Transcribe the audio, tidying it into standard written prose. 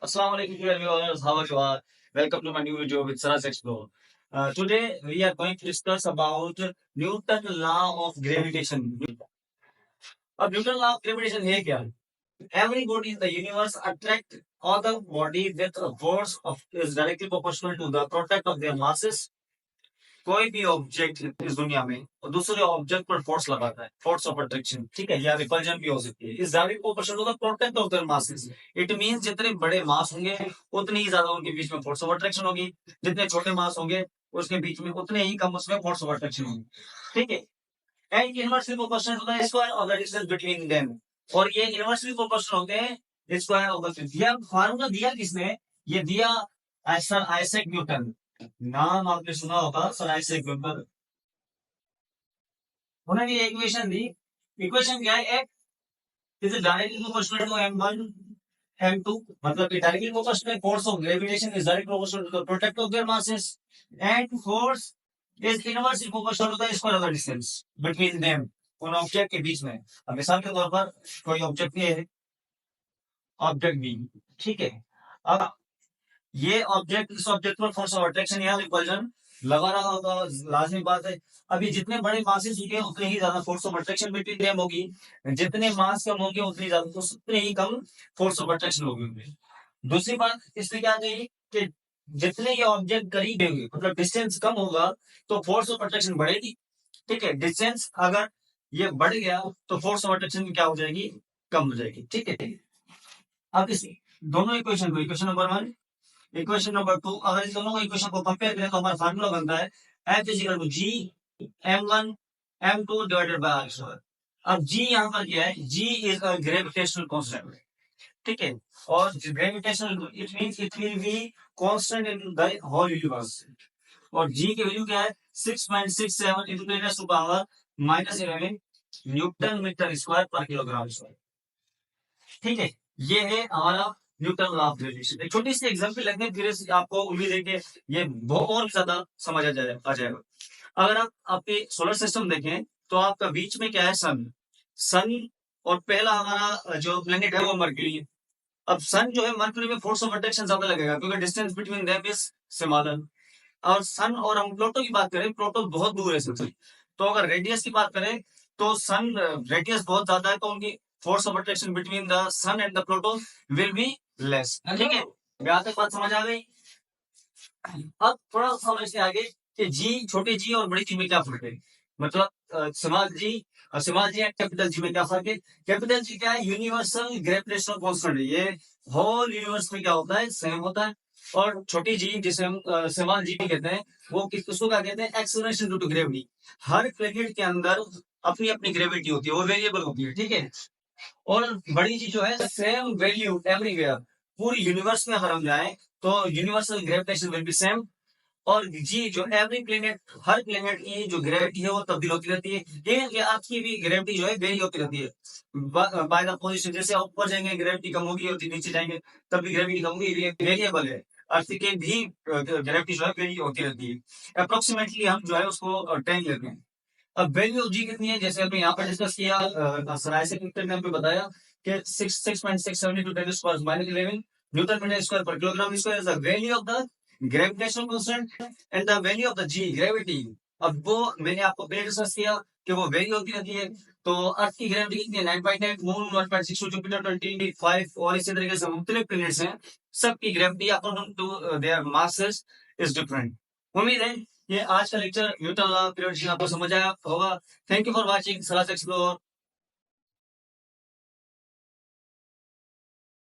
Assalamu alaikum to everyone. How are you all? Welcome to my new video with Saraj Explore. Today we are going to discuss about Newton law of gravitation. अब Newton law of gravitation है क्या? Every body in the universe attract other body with a force of is directly proportional to the product of their masses. कोई भी object इस दुनिया में और दूसरे ऑब्जेक्ट पर फोर्स लगाता है, फोर्स ऑफ अट्रैक्शन, ठीक है, या रिपल्जन भी हो सकती है। Is direct proportional to the product of their masses. It means जितने बड़े मास होंगे उतनी ही ज्यादा उनके बीच में फोर्स ऑफ अट्रैक्शन होगी, जितने छोटे मास होंगे उसके बीच में उतने ही कम उसमें फोर्स ऑफ अट्रैक्शन होगी, ठीक है। And inversely proportional to the square of the distance between them, और ये इनवर्सली प्रोपोर्शनल होते हैं स्क्वायर ऑफ द दिया। फार्मूला दिया किसने? ये दिया सर आइजैक न्यूटन। नाम आपने सुना होगा, सर आइजैक न्यूटन। उन्होंने ये इक्वेशन दी। इक्वेशन क्या है? X is directly proportional to m1 m2, मतलब कि directly proportional force of gravitation is directly proportional to the product of their masses and force is inversely proportional to the square of the distance between them, उन object के बीच में। अब मिसाल के तौर पर कोई ऑब्जेक्ट ये है, ऑब्जेक्ट बी, ठीक है। अब ये ऑब्जेक्ट इस ऑब्जेक्ट पर फोर्स ऑफ अट्रैक्शन या रिपल्जन लगा रहा होगा, लाजमी बात है। अभी जितने बड़े मासेस होंगे उतने ही ज्यादा force of attraction between them होगी, जितने मास कम होंगे उतनी ज्यादा उतने ही कम फोर्स ऑफ अट्रैक्शन होगी। दूसरी बात इसमें क्या गई कि जितने ये ऑब्जेक्ट करीब होंगे, मतलब डिस्टेंस कम होगा तो फोर्स ऑफ अट्रैक्शन बढ़ेगी, ठीक है। डिस्टेंस अगर ये बढ़ गया तो फोर्स ऑफ अट्रैक्शन क्या हो जाएगी? कम हो जाएगी, ठीक है। अब इस दोनों इक्वेशन को, इक्वेशन नंबर 1, इक्वेशन नंबर 2, अगर इन दोनों इक्वेशन को कंपेयर करें तो हमारा फार्मूला बनता है F is equal to G m1 m2 divided by r square. अब G यहाँ पर क्या है? G is a gravitational constant, ठीक है। और gravitational it means it will be constant in the whole universe. और G की वैल्यू क्या है? 6.67 into 10 to the power -11 newton metre square पर किलोग्राम स्क्वायर, ठीक है। ये है हमारा न्यूटन लॉ ऑफ ग्रेविटेशन। एक छोटी सी एग्जांपल लगने धीरे से आपको उम्मीद है कि ये बहुत और ज्यादा समझ आ जाएगा। अगर आप आपके सोलर सिस्टम देखें तो आपका बीच में क्या है? सन। सन और पहला हमारा जो प्लेनेट है वो मरकरी है। अब सन जो है, मरकरी में फोर्स ऑफ अट्रैक्शन ज्यादा लगेगा क्योंकि distance between them is smaller. और सन और हम प्लूटो की बात करें, प्लूटो बहुत दूर है सबसे। तो अगर रेडियस की बात करें तो सन रेडियस बहुत ज्यादा है, तो उनकी force of attraction between the sun and the Pluto will be less, ठीक है। यहाँ तक बात समझ आ गई। अब थोड़ा समझते आगे कि जी, छोटे जी और बड़ी जी में क्या फर्क है, मतलब स्मॉल जी और small G and capital G में क्या फर्क है। कैपिटल जी क्या है? यूनिवर्सल ग्रेविटेशनल कांस्टेंट है, ये होल यूनिवर्स में क्या होता है? सेम होता है। और छोटी जी जिसे हम स्मॉल जी भी कहते हैं, वो किसको क्या कहते हैं? Acceleration due to gravity. हर प्लेनेट के अंदर अपनी अपनी ग्रेविटी होती है, वो वेरिएबल होती है, ठीक है। और बड़ी चीज जो है, सेम वैल्यू एवरीवेयर, पूरी यूनिवर्स में अगर हम जाएं तो universal gravitation will be same. और जी जो एवरी प्लेनेट, हर प्लेनेट की जो ग्रेविटी है वो तब्दील होती रहती है, लेकिन कि आपकी भी ग्रेविटी जो है वेरी होती रहती है बाय द पोजीशन। जैसे आप ऊपर जाएंगे ग्रेविटी कम होगी, और नीचे जाएंगे तब भी ग्रेविटी कम होगी, ये वेरिएबल है। अर्थ के भी ग्रेविटी जो है वेरी होती रहती है। अप्रोक्सीमेटली हम जो है उसको 10 लेते हैं। अब वैल्यू ऑफ जी कितनी है? जैसे हमने यहाँ पर डिस्कस किया, सराय से ने हमें बताया कि 6.67 into 10 to the minus 11 newton metre square पर kilogram square is the value of the gravitational constant and the value of the G gravity. अब वो मैंने आपको पहले डिस्कस किया कि वो वैल्यू होती रहती है। तो अर्थ की ग्रेविटी कितनी है? 9.9, मून 1.62, जुपिटर 25, और इसी तरीके से मुख्तलिफ प्लैनेट्स हैं, सबकी gravity according to their masses is different. उम्मीद है ये आज का lecture Newton law of gravitation आपको समझ आया होगा। थैंक यू फॉर वाचिंग सराज एक्सप्लोर।